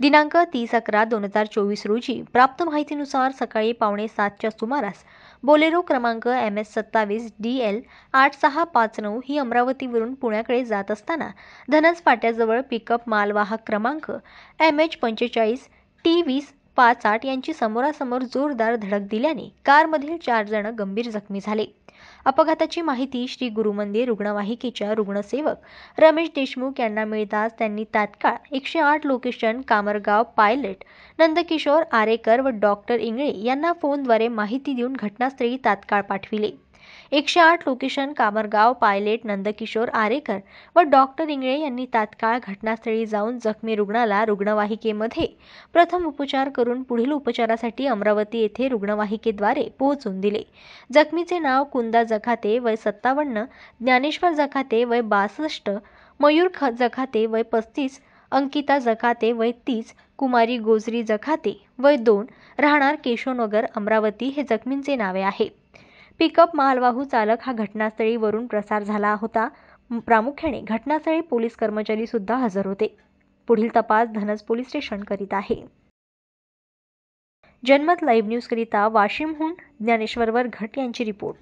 दिनांक 30/11/2024 रोजी प्राप्त माहितीनुसार सकाळी 6:45च्या सुमारास बोलेरो क्रमांक MS27 DL 8659 ही अमरावतीवरून पुण्याकडे जात असताना धनस फाट्याजवळ पिकअप मालवाहक क्रमांक MH45 T20 58 यांची समोरासमोर जोरदार धडक दिल्याने कारमधील 4 जण गंभीर जखमी झाले. अपघाताची माहिती श्री गुरुमंदिर रुग्णवाहिकेच्या रुग्णसेवक रमेश देशमुख यांना मिळताच त्यांनी तात्काळ 108 लोकेशन कामरगाव पायलट नंदकिशोर आरेकर व डॉक्टर इंगळे यांना फोनद्वारे माहिती देऊन घटनास्थळी तात्काळ पाठविले. 108 लोकेशन कामरगाव पायलट नंदकिशोर आरेकर व डॉक्टर इंगळे यांनी तात्काळ घटनास्थळी जाऊन जखमी रुग्णाला रुग्णवाहिकेमध्ये प्रथम उपचार करून पुढील उपचारासाठी अमरावती येथे रुग्णवाहिकेद्वारे पोहोचून दिले. जखमीचे नाव कुंदा जखाते वय 57, ज्ञानेश्वर जखाते वय 62, मयूर जखाते वय 35, अंकिता जखाते वय 30, कुमारी गोजरी जखाते वय 2 राहणार केशवनगर अमरावती हे जखमींचे नावे आहे. पिकअप मालवाहू चालक हा घटनास्थळी वरून प्रसार झाला होता. प्रामुख्याने घटनास्थळी पोलीस कर्मचारी सुद्धा हजर होते. पुढील तपास धनस पोलीस स्टेशन करीत आहे. जनमत लाईव्ह न्यूज करिता वाशिमहून ज्ञानेश्वर वरघट यांची रिपोर्ट.